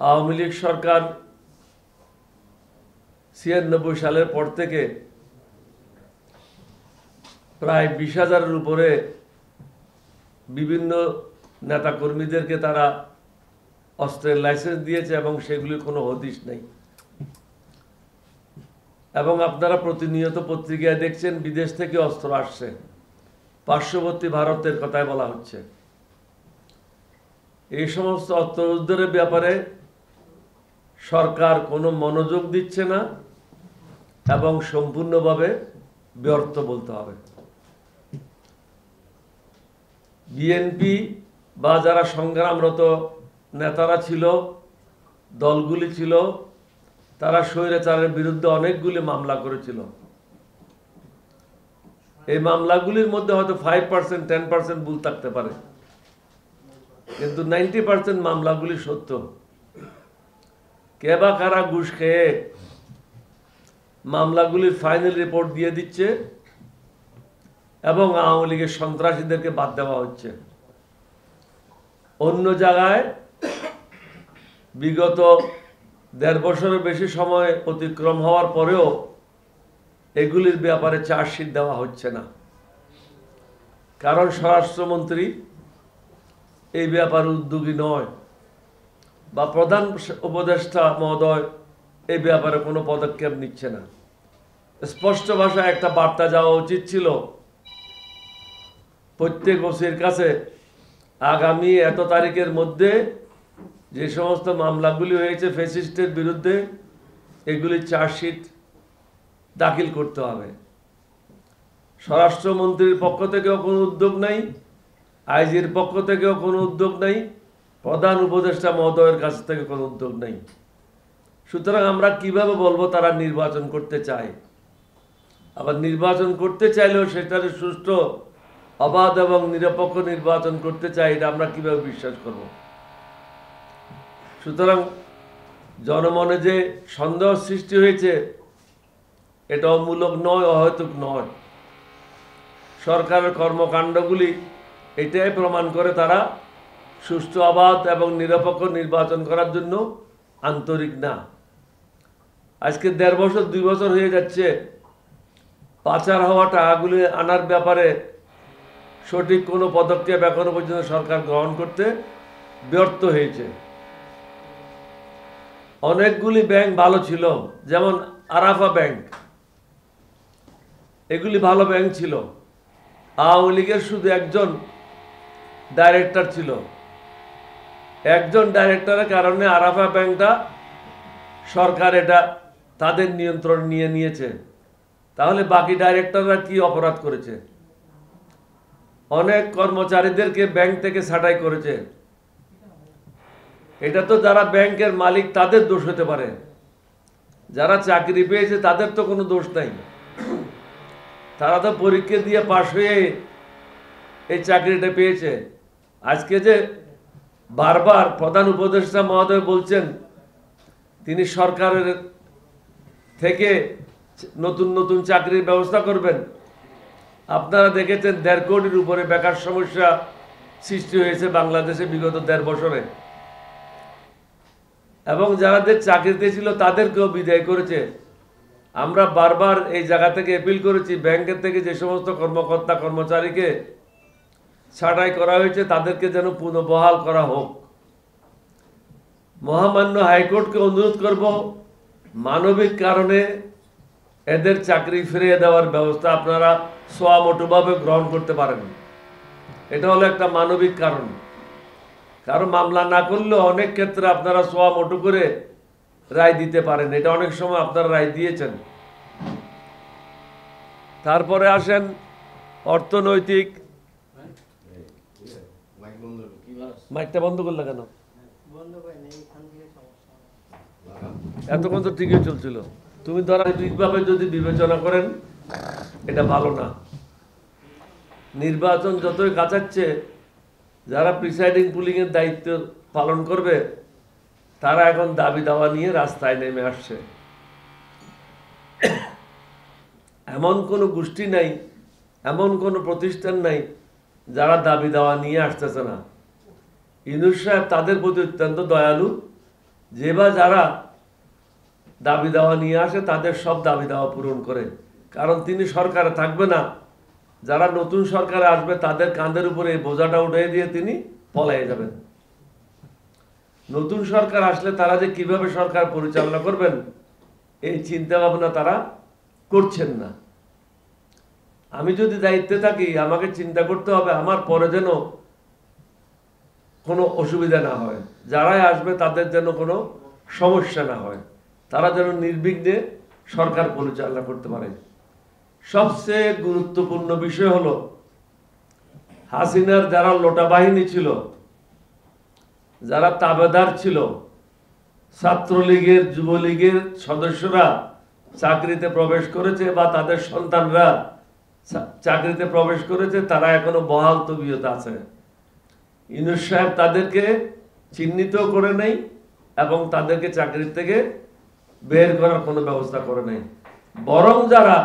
আওয়ামী লীগ সরকার ৯৬ সালের পর থেকে প্রায় ২০,০০০-এর উপরে বিভিন্ন নেতাকর্মীদেরকে তারা অস্ত্রের লাইসেন্স দিয়েছে এবং সেগুলির কোনো হদিশ নেই। এবং আপনারা প্রতিনিয়ত পত্রিকায় দেখছেন বিদেশ থেকে অস্ত্র আসছে, পার্শ্ববর্তী ভারতের কথাই বলা হচ্ছে। এই সমস্ত অস্ত্র উদ্ধারের ব্যাপারে সরকার কোনো মনোযোগ দিচ্ছে না এবং সম্পূর্ণভাবে ব্যর্থ বলতে হবে। বিএনপি বা যারা সংগ্রামরত নেতারা ছিল, দলগুলি ছিল, তারা স্বৈরাচারের বিরুদ্ধে অনেকগুলি মামলা করেছিল। এই মামলাগুলির মধ্যে হয়তো 5%, 10% ভুল থাকতে পারে, কিন্তু 90% মামলাগুলি সত্য। কে বা কারা ঘুষ খেয়ে মামলাগুলির ফাইনাল রিপোর্ট দিয়ে দিচ্ছে এবং আওয়ামী লীগের সন্ত্রাসীদেরকে বাদ দেওয়া হচ্ছে। অন্য জায়গায় বিগত ১.৫ বছরের বেশি সময় অতিক্রম হওয়ার পরেও এগুলির ব্যাপারে চার্জশিট দেওয়া হচ্ছে না, কারণ স্বরাষ্ট্রমন্ত্রী এই ব্যাপারে উদ্যোগী নয় বা প্রধান উপদেষ্টা মহোদয় এই ব্যাপারে কোনো পদক্ষেপ নিচ্ছে না। স্পষ্ট ভাষায় একটা বার্তা যাওয়া উচিত ছিল প্রত্যেক ওসির কাছে, আগামী এত তারিখের মধ্যে যে সমস্ত মামলাগুলি হয়েছে ফ্যাসিস্টের বিরুদ্ধে, এগুলি চার্জশিট দাখিল করতে হবে। স্বরাষ্ট্রমন্ত্রীর পক্ষ থেকেও কোনো উদ্যোগ নাই, আইজির পক্ষ থেকেও কোনো উদ্যোগ নাই, প্রধান উপদেষ্টা মহোদয়ের কাছ থেকে কোনো উদ্যোগ নাই। সুতরাং আমরা কিভাবে বলবো তারা নির্বাচন করতে চায়? আবার নির্বাচন করতে চাইলেও সেটার সুষ্ঠু, অবাধ এবং নিরপেক্ষ নির্বাচন করতে চাই, এটা আমরা কিভাবে বিশ্বাস করব? সুতরাং জনমনে যে সন্দেহ সৃষ্টি হয়েছে এটা অমূলক নয়, অহেতুক নয়। সরকারের কর্মকাণ্ডগুলি এটাই প্রমাণ করে তারা সুষ্ঠু, অবাধ এবং নিরপেক্ষ নির্বাচন করার জন্য আন্তরিক না। আজকে ১.৫ বছর ২ বছর হয়ে যাচ্ছে, পাচার হওয়া টাকাগুলি আনার ব্যাপারে সঠিক কোনো পদক্ষেপ এখনো পর্যন্ত সরকার গ্রহণ করতে ব্যর্থ হয়েছে। অনেকগুলি ব্যাংক ভালো ছিল, যেমন আরাফা ব্যাংক, এগুলি ভালো ব্যাংক ছিল। আওয়ামী লীগের শুধু একজন ডাইরেক্টর ছিল, একজন ডাইরেক্টরের কারণে আরাফা ব্যাংকটা সরকার এটা তাদের নিয়ন্ত্রণ নিয়ে নিয়েছে। তাহলে বাকি ডাইরেক্টররা কি অপরাধ করেছে? অনেক কর্মচারীদেরকে ব্যাংক থেকে ছাঁটাই করেছে। এটা তো যারা ব্যাংকের মালিক তাদের দোষ হতে পারে, যারা চাকরি পেয়েছে তাদের তো কোনো দোষ নাই। তারা তো পরীক্ষা দিয়ে পাশ হয়ে এই চাকরিটা পেয়েছে। আজকে যে বারবার প্রধান উপদেষ্টা মহোদয় বলছেন তিনি সরকারের থেকে নতুন নতুন চাকরির ব্যবস্থা করবেন, আপনারা দেখেছেন ১.৫ কোটির উপরে বেকার সমস্যা সৃষ্টি হয়েছে বাংলাদেশে বিগত ১.৫ বছরে, এবং যাদের চাকরিতে ছিল তাদেরকেও বিদায় করেছে। আমরা বারবার এই জায়গা থেকে অ্যাপিল করেছি, ব্যাংকের থেকে যে সমস্ত কর্মকর্তা কর্মচারীকে ছাঁটাই করা হয়েছে তাদেরকে যেন পুনর্বহাল করা হোক। মহামান্য হাইকোর্টকে অনুরোধ করব, মানবিক কারণে এদের চাকরি ফিরিয়ে দেওয়ার ব্যবস্থা আপনারা সোয়ামোটোভাবে গ্রহণ করতে পারেন। এটা হলো একটা মানবিক কারণ। কারণ মামলা না করলেও অনেক ক্ষেত্রে আপনারা সোয়ামোটো করে রায় দিতে পারেন, এটা অনেক সময় আপনারা রায় দিয়েছেন। তারপরে আসেন অর্থনৈতিক। মাইকটা বন্ধ করলে কেন? এতক্ষণ তো ঠিকই চলছিল। তুমি ধরাভাবে যদি বিবেচনা করেন এটা ভালো না। নির্বাচন যতই কাছাচ্ছে, যারা প্রিসাইডিং পুলিং এর দায়িত্ব পালন করবে তারা এখন দাবি দাওয়া নিয়ে রাস্তায় নেমে আসছে। এমন কোনো গোষ্ঠী নাই, এমন কোনো প্রতিষ্ঠান নাই যারা দাবি দাওয়া নিয়ে আসতেছে না। ইউনূস সাহেব তাদের প্রতি অত্যন্ত দয়ালু যে বা যারা দাবি দাওয়া নিয়ে আসে তাদের সব দাবি দাওয়া পূরণ করে, কারণ তিনি সরকারে থাকবে না, যারা নতুন সরকারে আসবে তাদের কাঁধের উপরে এই বোঝাটা উঠিয়ে দিয়ে তিনি পলায়ে যাবেন। নতুন সরকার আসলে তারা যে কিভাবে সরকার পরিচালনা করবেন এই চিন্তা ভাবনা তারা করছেন না। আমি যদি দায়িত্বে থাকি আমাকে চিন্তা করতে হবে আমার পরে যেন কোনো অসুবিধা না হয়, যারাই আসবে তাদের যেন কোনো সমস্যা না হয়, তারা যেন নির্বিঘ্নে সরকার পরিচালনা করতে পারে। সবচেয়ে গুরুত্বপূর্ণ বিষয় হলো হাসিনার যারা লোটা বাহিনী ছিল, যারা তাবেদার ছিল, ছাত্রলীগের যুবলীগের সদস্যরা চাকরিতে প্রবেশ করেছে বা তাদের সন্তানরা চাকরিতে প্রবেশ করেছে, তারা এখনো বহাল তবিয়ত আছে। ইউনূস সাহেব তাদেরকে চিহ্নিত করে নেই এবং তাদেরকে চাকরি থেকে বের করার কোনো ব্যবস্থা করে নেই। বরং যারা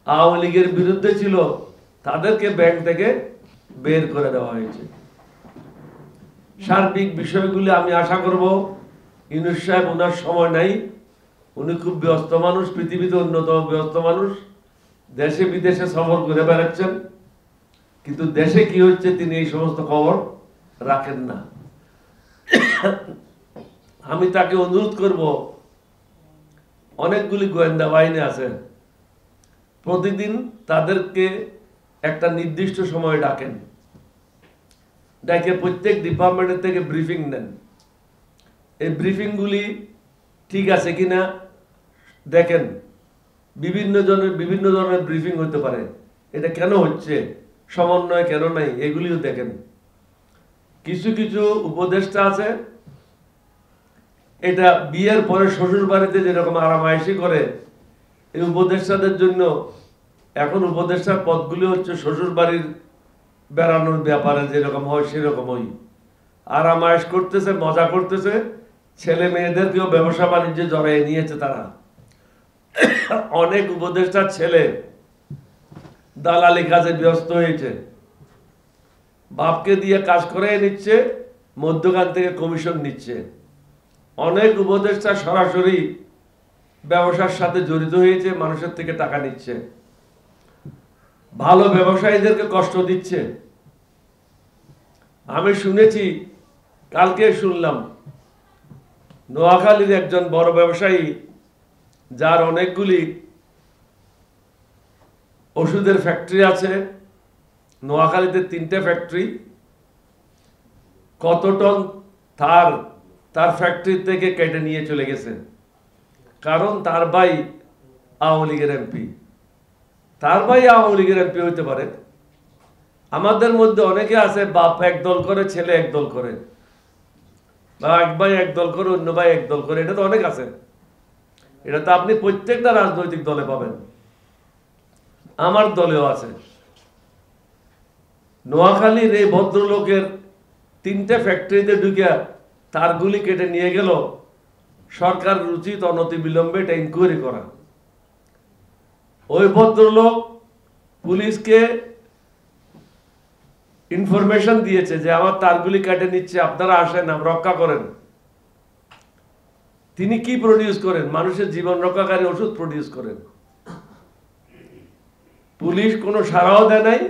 আওয়ামী লীগের বিরুদ্ধে ছিল তাদেরকে ব্যাংক থেকে বের করে দেওয়া হয়েছে। সার্বিক বিষয়গুলি আমি আশা করব ইউনূস সাহেব, ওনার সময় নাই, উনি খুব ব্যস্ত মানুষ, পৃথিবীতে অন্যতম ব্যস্ত মানুষ, দেশে বিদেশে সফর করে বেড়াচ্ছেন, কিন্তু দেশে কি হচ্ছে তিনি এই সমস্ত খবর রাখেন না। আমি তাকে অনুরোধ করব, অনেকগুলি গোয়েন্দা বাহিনী আছে, প্রতিদিন তাদেরকে একটা নির্দিষ্ট সময়ে ডাকেন, ডেকে প্রত্যেক ডিপার্টমেন্টের থেকে ব্রিফিং নেন। এই ব্রিফিংগুলি ঠিক আছে কিনা দেখেন, বিভিন্ন জনের বিভিন্ন ধরনের ব্রিফিং হতে পারে, এটা কেন হচ্ছে, সমন্বয় কেন নাই, এগুলিও দেখেন। কিছু কিছু উপদেষ্টা আছে, এটা বিয়ের পরে শ্বশুর বাড়িতে যেরকম আরামায়েশি করে, এই উপদেষ্টাদের জন্য এখন উপদেষ্টার পদগুলি হচ্ছে শ্বশুর বাড়ির বেড়ানোর ব্যাপারে যেরকম হয় সেরকমই আরামায়েশ করতেছে, মজা করতেছে, ছেলে মেয়েদেরকেও ব্যবসা বাণিজ্যে জড়াই নিয়েছে তারা। অনেক উপদেষ্টার ছেলে দালালি কাজে ব্যস্ত হয়েছে, বাপকে দিয়ে কাজ করাই নিচ্ছে, মধ্যখান থেকে কমিশন নিচ্ছে। অনেক উপদেষ্টা সরাসরি ব্যবসার সাথে জড়িত হয়েছে, মানুষের থেকে টাকা নিচ্ছে, ভালো ব্যবসায়ীদেরকে কষ্ট দিচ্ছে। আমি শুনেছি, কালকে শুনলাম, নোয়াখালীর একজন বড় ব্যবসায়ী যার অনেকগুলি ওষুধের ফ্যাক্টরি আছে, নোয়াখালীতে 3টে ফ্যাক্টরি, কত টন তার ফ্যাক্টরি থেকে কেটে নিয়ে চলে গেছে, কারণ তার ভাই আওয়ামী লীগের এমপি। তার ভাই আওয়ামী লীগের এমপি হইতে পারে। আমাদের মধ্যে অনেকে আছে বাপ এক দল করে, ছেলে এক দল করে, বা এক ভাই এক দল করে, অন্য ভাই এক দল করে, এটা তো অনেক আছে। এটা তো আপনি প্রত্যেকটা রাজনৈতিক দলে পাবেন, আমার দলেও আছে। নোয়াখালীর এই ভদ্রলোকের 3টে ফ্যাক্টরিতে ঢুকে তারগুলি কেটে নিয়ে গেল, সরকার উচিত অনতি বিলম্বে এটা ইনকোয়ারি করা। ওই ভদ্রলোক পুলিশকে ইনফরমেশন দিয়েছে যে আমার তারগুলি কেটে নিচ্ছে, আপনারা আসেন, রক্ষা করেন। তিনি কি প্রডিউস করেন? মানুষের জীবন রক্ষাকারী ওষুধ প্রডিউস করেন। পুলিশ কোনো সাড়াও দেয় নাই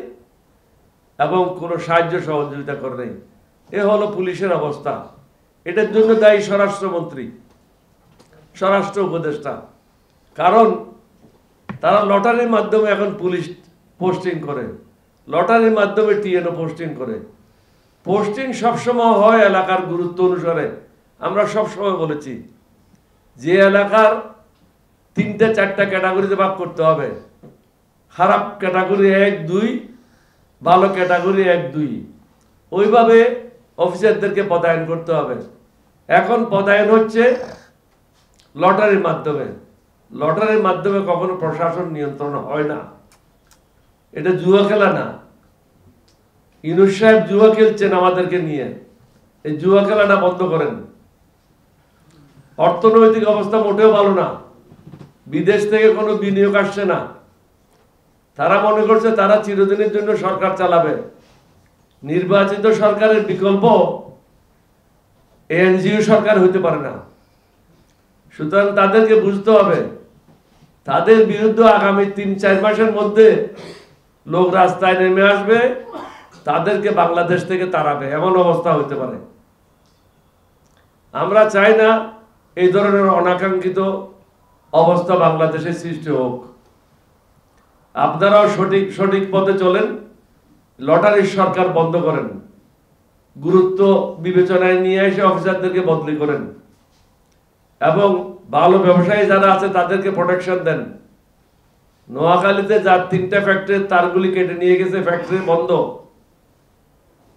এবং কোনো সাহায্য সহযোগিতা করে নাই। এ হলো পুলিশের অবস্থা। এটার জন্য দায়ী স্বরাষ্ট্রমন্ত্রী, স্বরাষ্ট্র উপদেষ্টা, কারণ তারা লটারির মাধ্যমে এখন পুলিশ পোস্টিং করে, লটারির মাধ্যমে টিএনও পোস্টিং করে। পোস্টিং সবসময় হয় এলাকার গুরুত্ব অনুসারে। আমরা সবসময় বলেছি যে এলাকার 3টে-4টা ক্যাটাগরিতে ভাগ করতে হবে, খারাপ ক্যাটাগরি 1-2, ভালো ক্যাটাগরি 1-2, ওইভাবে অফিসারদেরকে পদায়ন করতে হবে। এখন পদায়ন হচ্ছে লটারির মাধ্যমে। লটারির মাধ্যমে কখনো প্রশাসন নিয়ন্ত্রণ হয় না, এটা জুয়া খেলা না। ইউনূস সাহেব জুয়া খেলছেন আমাদেরকে নিয়ে, এই জুয়া খেলাটা বন্ধ করেন। অর্থনৈতিক অবস্থা মোটেও ভালো না, বিদেশ থেকে কোনো বিনিয়োগ আসছে না। তারা মনে করছে তারা চিরদিনের জন্য সরকার চালাবে। নির্বাচিত সরকারের বিকল্প এনজিও সরকার হইতে পারে না। সুতরাং তাদেরকে বুঝতে হবে, তাদের বিরুদ্ধে আগামী ৩-৪ মাসের মধ্যে লোক রাস্তায় নেমে আসবে, তাদেরকে বাংলাদেশ থেকে তাড়াবে, এমন অবস্থা হইতে পারে। আমরা চাই না এই ধরনের অনাকাঙ্ক্ষিত অবস্থা বাংলাদেশে সৃষ্টি হোক। আপনারাও সঠিক পথে চলেন, লটারির সরকার বন্ধ করেন, গুরুত্ব বিবেচনায় নিয়ে এসে অফিসারদেরকে বদলি করেন, এবং ভালো ব্যবসায়ী যারা আছে তাদেরকে প্রোটেকশন দেন। নোয়াখালীতে যার 3টা ফ্যাক্টরির তারগুলি কেটে নিয়ে গেছে, ফ্যাক্টরি বন্ধ,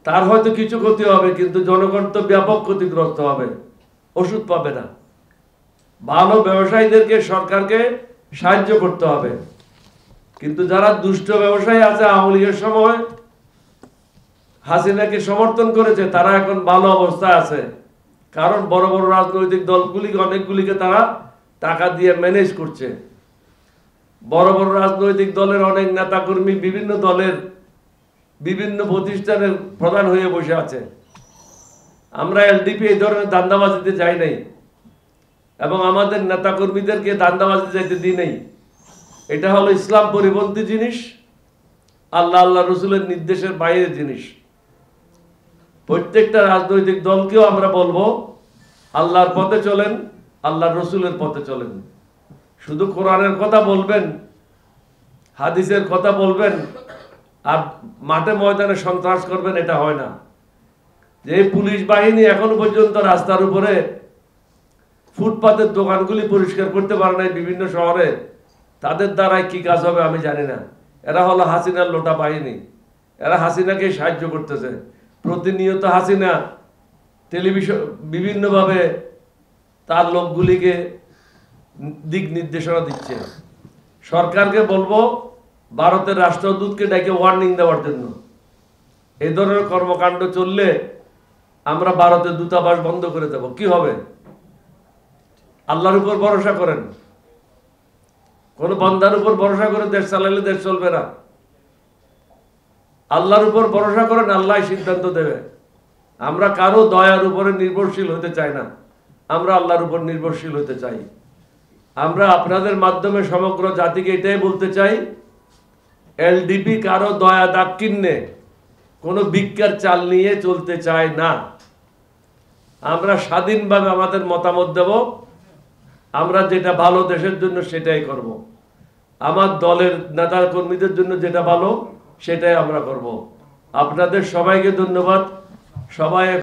তার হয়তো কিছু ক্ষতি হবে, কিন্তু জনগণ তো ব্যাপক ক্ষতিগ্রস্ত হবে, ওষুধ পাবে না। ভালো ব্যবসায়ীদেরকে সরকারকে সাহায্য করতে হবে। কিন্তু যারা দুষ্ট ব্যবসায়ী আছে, আওয়ামী লীগের সময় হাসিনাকে সমর্থন করেছে, তারা এখন ভালো অবস্থায় আছে, কারণ বড় বড় রাজনৈতিক দলগুলিকে অনেকগুলিকে তারা টাকা দিয়ে ম্যানেজ করছে। বড় বড় রাজনৈতিক দলের অনেক নেতাকর্মী বিভিন্ন দলের বিভিন্ন প্রতিষ্ঠানের প্রধান হয়ে বসে আছে। আমরা এলডিপি এই ধরনের দান্দাবাজিতে যাই নাই, এবং আমাদের নেতাকর্মীদেরকে দান্দাবাজিতে যাইতে দিই নাই। এটা হলো ইসলাম পরিপন্থী জিনিস, আল্লাহ রসুলের নির্দেশের বাইরের জিনিস। প্রত্যেকটা রাজনৈতিক দলকেও আমরা বলবো, আল্লাহর পথে চলেন, আল্লাহর রসুলের পথে চলেন। শুধু কোরআনের কথা বলবেন, হাদিসের কথা বলবেন, আর মাঠে ময়দানে সন্ত্রাস করবেন, এটা হয় না। যে পুলিশ বাহিনী এখনো পর্যন্ত রাস্তার উপরে ফুটপাতের দোকানগুলি পরিষ্কার করতে পারে নাই বিভিন্ন শহরে, তাদের দ্বারাই কি কাজ হবে আমি জানি না। এরা হলো হাসিনার লোটা বাহিনী, এরা হাসিনাকে সাহায্য করতেছে। প্রতিনিয়ত হাসিনা টেলিভিশন বিভিন্নভাবে তার লোকগুলিকে দিক নির্দেশনা দিচ্ছে। সরকারকে বলবো ভারতের রাষ্ট্রদূতকে ডেকে ওয়ার্নিং দেওয়ার জন্য। এই ধরনের কর্মকাণ্ড চললে আমরা ভারতের দূতাবাস বন্ধ করে দেব। কি হবে? আল্লাহর উপর ভরসা করেন, কোন বান্দার উপর ভরসা করে দেশ চালালে দেশ চলবে না। আল্লাহর উপর ভরসা করেন, আল্লাহ সিদ্ধান্ত দেবে। আমরা কারো দয়ার উপরে নির্ভরশীল হতে চাই না, আমরা আল্লাহর উপর নির্ভরশীল হতে চাই। আমরা আপনাদের মাধ্যমে সমগ্র জাতিকে এটাই বলতে চাই, এলডিপি কারো দয়া দাক্ষিণ্যে কোনো ভিক্ষার চাল নিয়ে চলতে চায় না। আমরা স্বাধীনভাবে আমাদের মতামত দেব, আমরা যেটা ভালো দেশের জন্য সেটাই করব। আমার দলের নেতা কর্মীদের জন্য যেটা ভালো সেটাই আমরা করব। আপনাদের সবাইকে ধন্যবাদ। সবাই